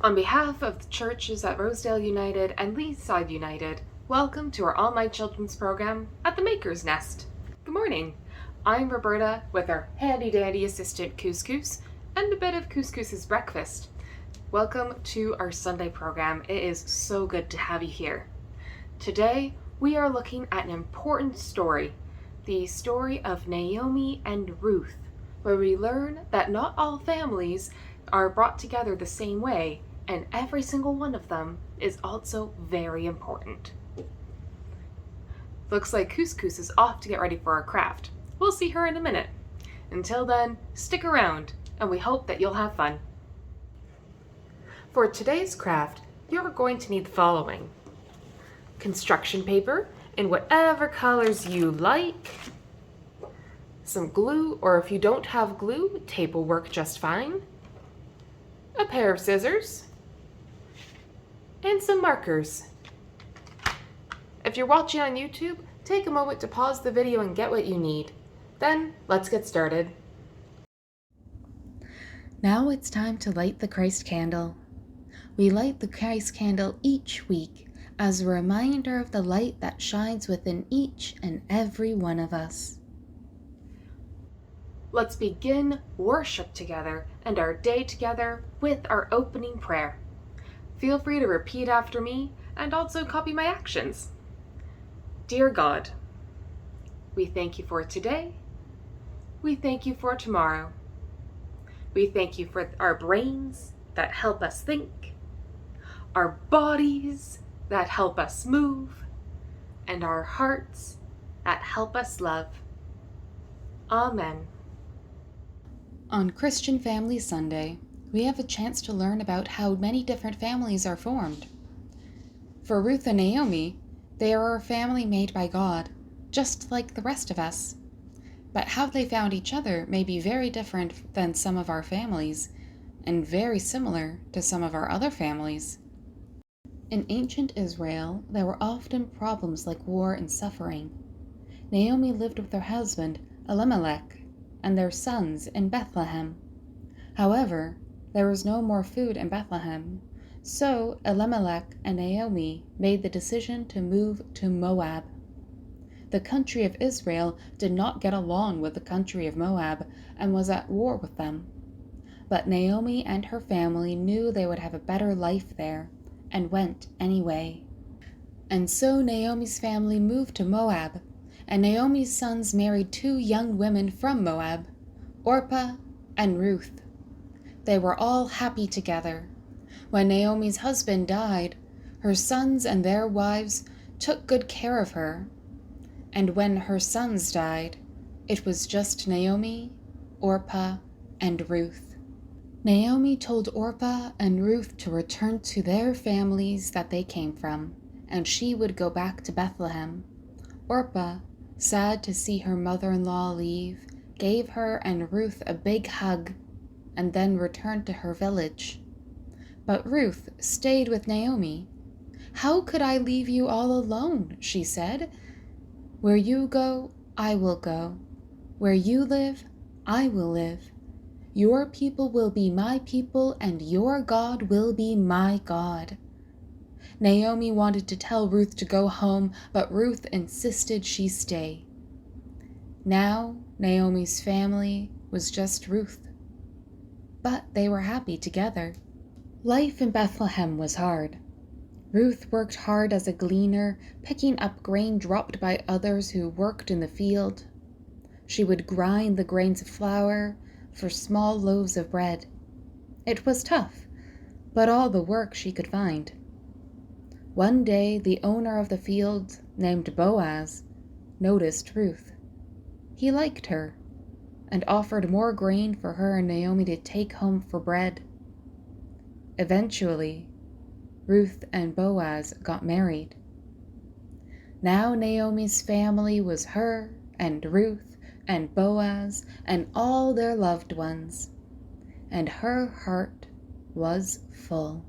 On behalf of the churches at Rosedale United and Leaside United, welcome to our All My Children's program at the Maker's Nest. Good morning. I'm Roberta with our handy-dandy assistant Couscous and a bit of Couscous's breakfast. Welcome to our Sunday program. It is so good to have you here. Today, we are looking at an important story, the story of Naomi and Ruth, where we learn that not all families are brought together the same way, and every single one of them is also very important. Looks like Couscous is off to get ready for our craft. We'll see her in a minute. Until then, stick around, and we hope that you'll have fun. For today's craft, you're going to need the following: construction paper in whatever colors you like, some glue, or if you don't have glue, tape will work just fine, a pair of scissors, and some markers. If you're watching on YouTube, take a moment to pause the video and get what you need. Then, let's get started. Now it's time to light the Christ candle. We light the Christ candle each week as a reminder of the light that shines within each and every one of us. Let's begin worship together and our day together with our opening prayer. Feel free to repeat after me and also copy my actions. Dear God, we thank you for today. We thank you for tomorrow. We thank you for our brains that help us think, our bodies that help us move, and our hearts that help us love. Amen. On Christian Family Sunday, we have a chance to learn about how many different families are formed. For Ruth and Naomi, they are a family made by God, just like the rest of us. But how they found each other may be very different than some of our families, and very similar to some of our other families. In ancient Israel, there were often problems like war and suffering. Naomi lived with her husband, Elimelech, and their sons in Bethlehem. However, there was no more food in Bethlehem, so Elimelech and Naomi made the decision to move to Moab. The country of Israel did not get along with the country of Moab and was at war with them. But Naomi and her family knew they would have a better life there and went anyway. And so Naomi's family moved to Moab, and Naomi's sons married two young women from Moab, Orpah and Ruth. They were all happy together. When Naomi's husband died, her sons and their wives took good care of her. And when her sons died, it was just Naomi, Orpah, and Ruth. Naomi told Orpah and Ruth to return to their families that they came from, and she would go back to Bethlehem. Orpah, sad to see her mother-in-law leave, gave her and Ruth a big hug, and then returned to her village. But Ruth stayed with Naomi. "How could I leave you all alone?" she said. "Where you go, I will go. Where you live, I will live. Your people will be my people, and your God will be my God." Naomi wanted to tell Ruth to go home, but Ruth insisted she stay. Now, Naomi's family was just Ruth. But they were happy together. Life in Bethlehem was hard. Ruth worked hard as a gleaner, picking up grain dropped by others who worked in the field. She would grind the grains of flour for small loaves of bread. It was tough, but all the work she could find. One day, the owner of the field, named Boaz, noticed Ruth. He liked her and offered more grain for her and Naomi to take home for bread. Eventually, Ruth and Boaz got married. Now Naomi's family was her and Ruth and Boaz and all their loved ones, and her heart was full.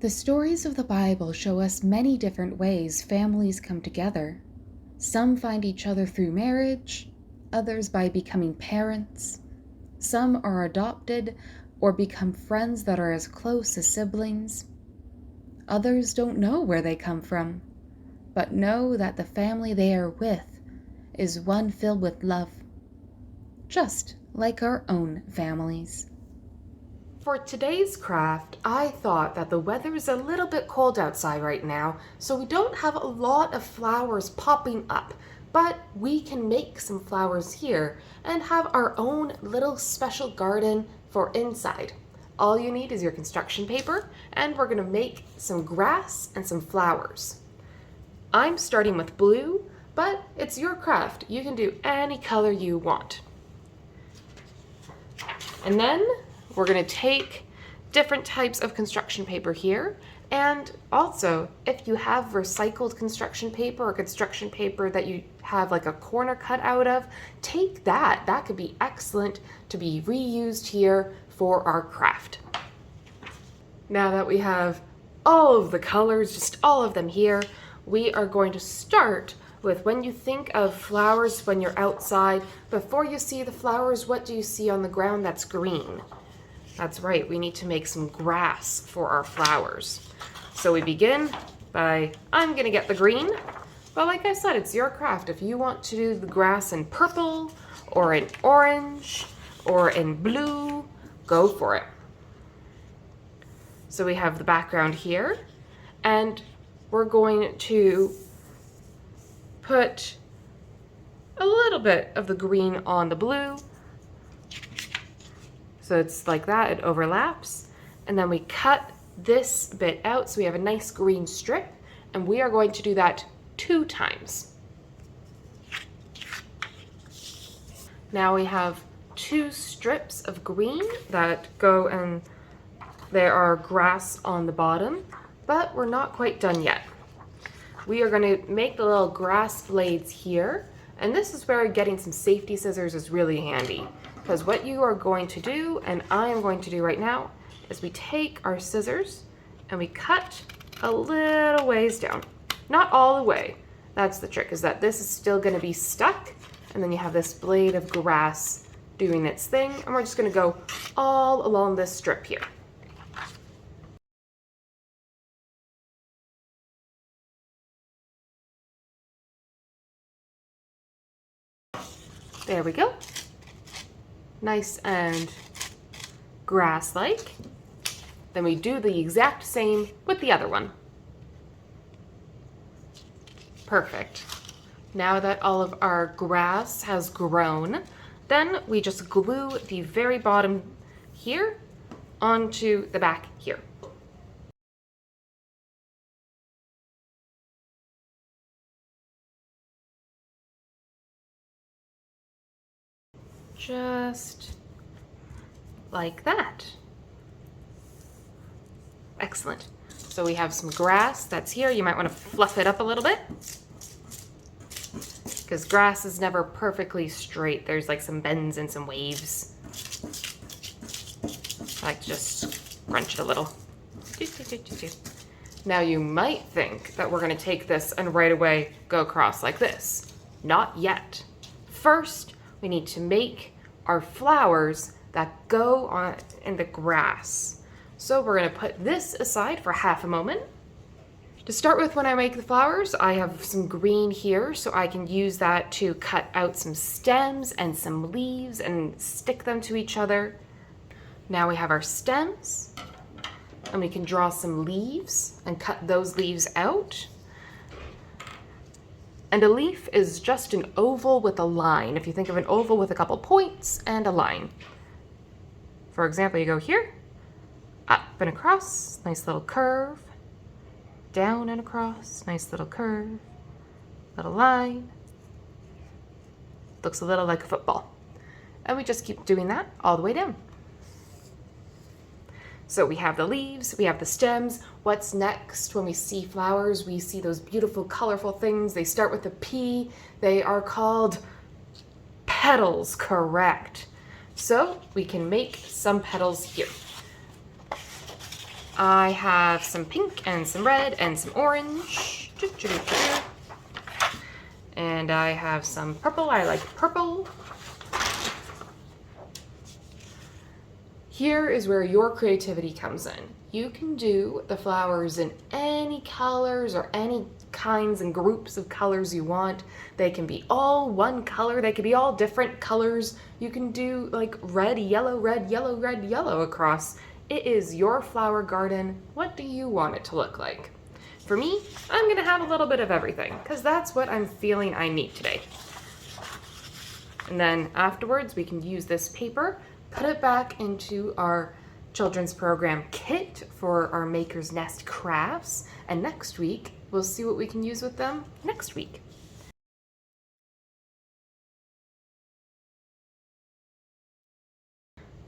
The stories of the Bible show us many different ways families come together. Some find each other through marriage, others by becoming parents. Some are adopted or become friends that are as close as siblings. Others don't know where they come from, but know that the family they are with is one filled with love, just like our own families. For today's craft, I thought that the weather is a little bit cold outside right now, so we don't have a lot of flowers popping up, but we can make some flowers here and have our own little special garden for inside. All you need is your construction paper, and we're gonna make some grass and some flowers. I'm starting with blue, but it's your craft. You can do any color you want. And then we're gonna take different types of construction paper here. And also, if you have recycled construction paper or construction paper that you have like a corner cut out of, take that. That could be excellent to be reused here for our craft. Now that we have all of the colors, just all of them here, we are going to start with when you think of flowers when you're outside. Before you see the flowers, what do you see on the ground that's green? That's right, we need to make some grass for our flowers. So we begin by, I'm gonna get the green, but like I said, it's your craft. If you want to do the grass in purple or in orange or in blue, go for it. So we have the background here, and we're going to put a little bit of the green on the blue. So it's like that, it overlaps. And then we cut this bit out so we have a nice green strip, and we are going to do that 2 times. Now we have 2 strips of green that go, and there are grass on the bottom, but we're not quite done yet. We are going to make the little grass blades here, and this is where getting some safety scissors is really handy. Because what you are going to do, and I am going to do right now, is we take our scissors and we cut a little ways down. Not all the way. That's the trick, is that this is still going to be stuck, and then you have this blade of grass doing its thing, and we're just going to go all along this strip here. There we go. Nice and grass-like. Then we do the exact same with the other one. Perfect. Now that all of our grass has grown, then we just glue the very bottom here onto the back here. Just like that. Excellent. So we have some grass that's here. You might want to fluff it up a little bit, because grass is never perfectly straight. There's like some bends and some waves. I like to just crunch it a little. Now you might think that we're going to take this and right away go across like this. Not yet. First, we need to make our flowers that go on in the grass. So we're going to put this aside for half a moment. To start with, when I make the flowers, I have some green here, so I can use that to cut out some stems and some leaves and stick them to each other. Now we have our stems, and we can draw some leaves and cut those leaves out. And a leaf is just an oval with a line. If you think of an oval with a couple points and a line. For example, you go here, up and across, nice little curve, down and across, nice little curve, little line. Looks a little like a football. And we just keep doing that all the way down. So we have the leaves, we have the stems. What's next when we see flowers? We see those beautiful, colorful things. They start with a P. They are called petals, correct. So we can make some petals here. I have some pink and some red and some orange. And I have some purple. I like purple. Here is where your creativity comes in. You can do the flowers in any colors or any kinds and groups of colors you want. They can be all one color, they can be all different colors. You can do like red, yellow, red, yellow, red, yellow across. It is your flower garden. What do you want it to look like? For me, I'm gonna have a little bit of everything because that's what I'm feeling I need today. And then afterwards, we can use this paper, put it back into our children's program kit for our Maker's Nest crafts. And next week, we'll see what we can use with them next week.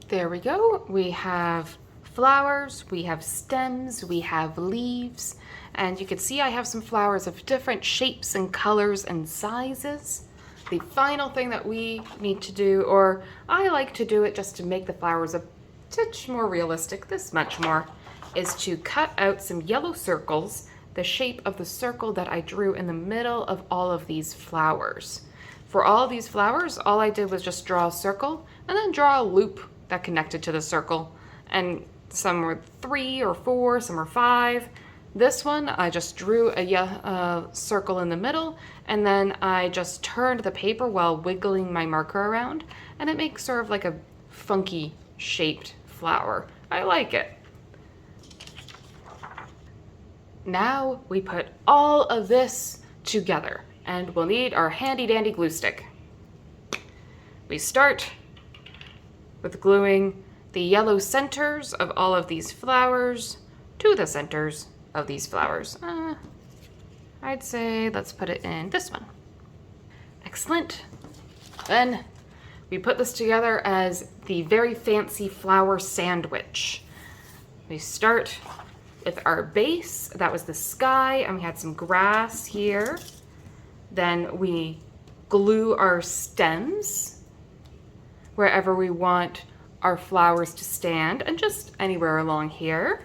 There we go. We have flowers, we have stems, we have leaves, and you can see I have some flowers of different shapes and colors and sizes. The final thing that we need to do, or I like to do it just to make the flowers a touch more realistic, this much more, is to cut out some yellow circles, the shape of the circle that I drew in the middle of all of these flowers. For all of these flowers, all I did was just draw a circle and then draw a loop that connected to the circle. And some were 3 or 4, some were 5. This one, I just drew a circle in the middle, and then I just turned the paper while wiggling my marker around, and it makes sort of like a funky shaped flower. I like it. Now we put all of this together, and we'll need our handy dandy glue stick. We start with gluing the yellow centers of all of these flowers to the centers of these flowers. I'd say let's put it in this one. Excellent. Then we put this together as the very fancy flower sandwich. We start with our base, that was the sky, and we had some grass here. Then we glue our stems wherever we want our flowers to stand, and just anywhere along here.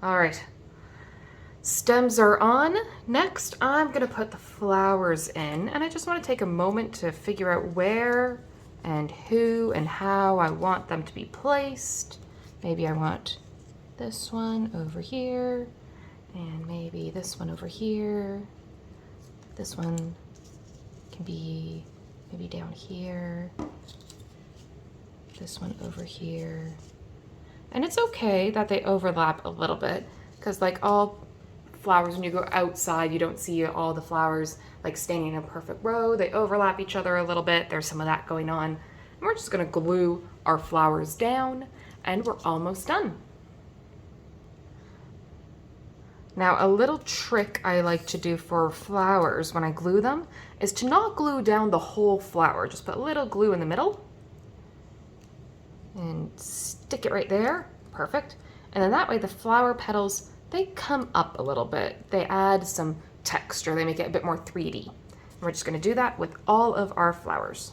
All right, stems are on. Next, I'm gonna put the flowers in, and I just wanna take a moment to figure out where and who and how I want them to be placed. Maybe I want this one over here, and maybe this one over here. This one can be maybe down here. This one over here. And it's okay that they overlap a little bit, because like all flowers, when you go outside, you don't see all the flowers like standing in a perfect row. They overlap each other a little bit. There's some of that going on. And we're just gonna glue our flowers down, and we're almost done. Now, a little trick I like to do for flowers when I glue them is to not glue down the whole flower. Just put a little glue in the middle and stick it right there. Perfect. And then that way the flower petals, they come up a little bit. They add some texture. They make it a bit more 3D. And we're just gonna do that with all of our flowers.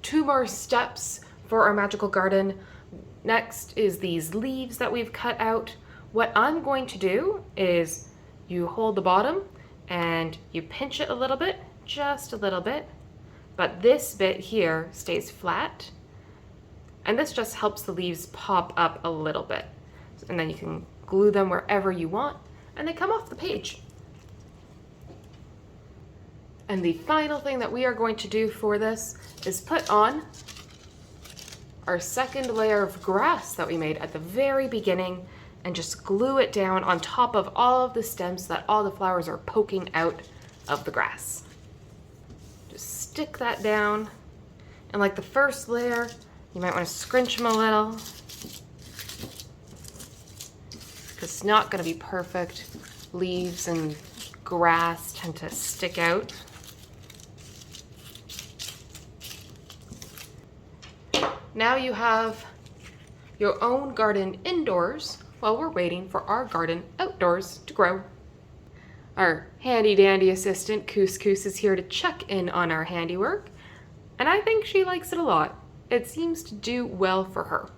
2 more steps for our magical garden. Next is these leaves that we've cut out. What I'm going to do is you hold the bottom and you pinch it a little bit, just a little bit, but this bit here stays flat. And this just helps the leaves pop up a little bit. And then you can glue them wherever you want, and they come off the page. And the final thing that we are going to do for this is put on our second layer of grass that we made at the very beginning, and just glue it down on top of all of the stems so that all the flowers are poking out of the grass. Just stick that down, and like the first layer, you might want to scrunch them a little, because it's not going to be perfect. Leaves and grass tend to stick out. Now you have your own garden indoors while we're waiting for our garden outdoors to grow. Our handy dandy assistant, Couscous, is here to check in on our handiwork, and I think she likes it a lot. It seems to do well for her.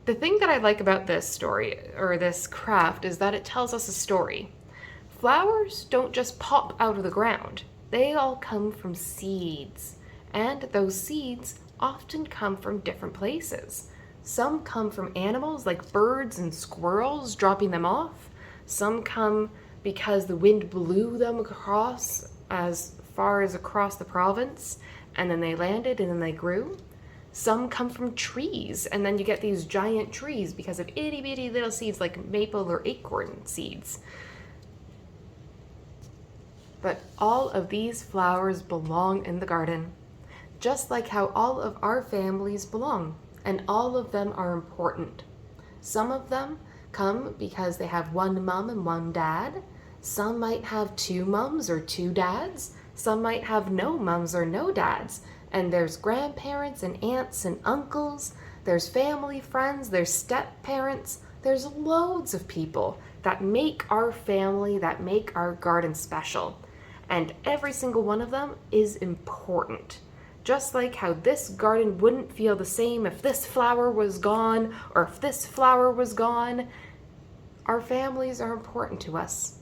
The thing that I like about this story, or this craft, is that it tells us a story. Flowers don't just pop out of the ground. They all come from seeds, and those seeds often come from different places. Some come from animals like birds and squirrels dropping them off. Some come because the wind blew them across as far as across the province, and then they landed and then they grew. Some come from trees, and then you get these giant trees because of itty bitty little seeds like maple or acorn seeds. But all of these flowers belong in the garden, just like how all of our families belong, and all of them are important. Some of them come because they have one mom and one dad. Some might have two moms or two dads. Some might have no moms or no dads. And there's grandparents and aunts and uncles. There's family friends. There's step-parents. There's loads of people that make our family, that make our garden special. And every single one of them is important. Just like how this garden wouldn't feel the same if this flower was gone or if this flower was gone, our families are important to us.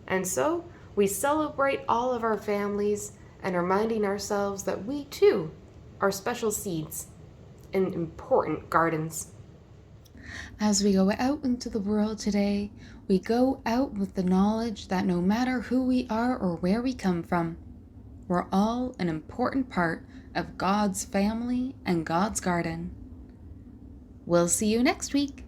And so we celebrate all of our families and reminding ourselves that we too are special seeds in important gardens. As we go out into the world today, we go out with the knowledge that no matter who we are or where we come from, we're all an important part of God's family and God's garden. We'll see you next week.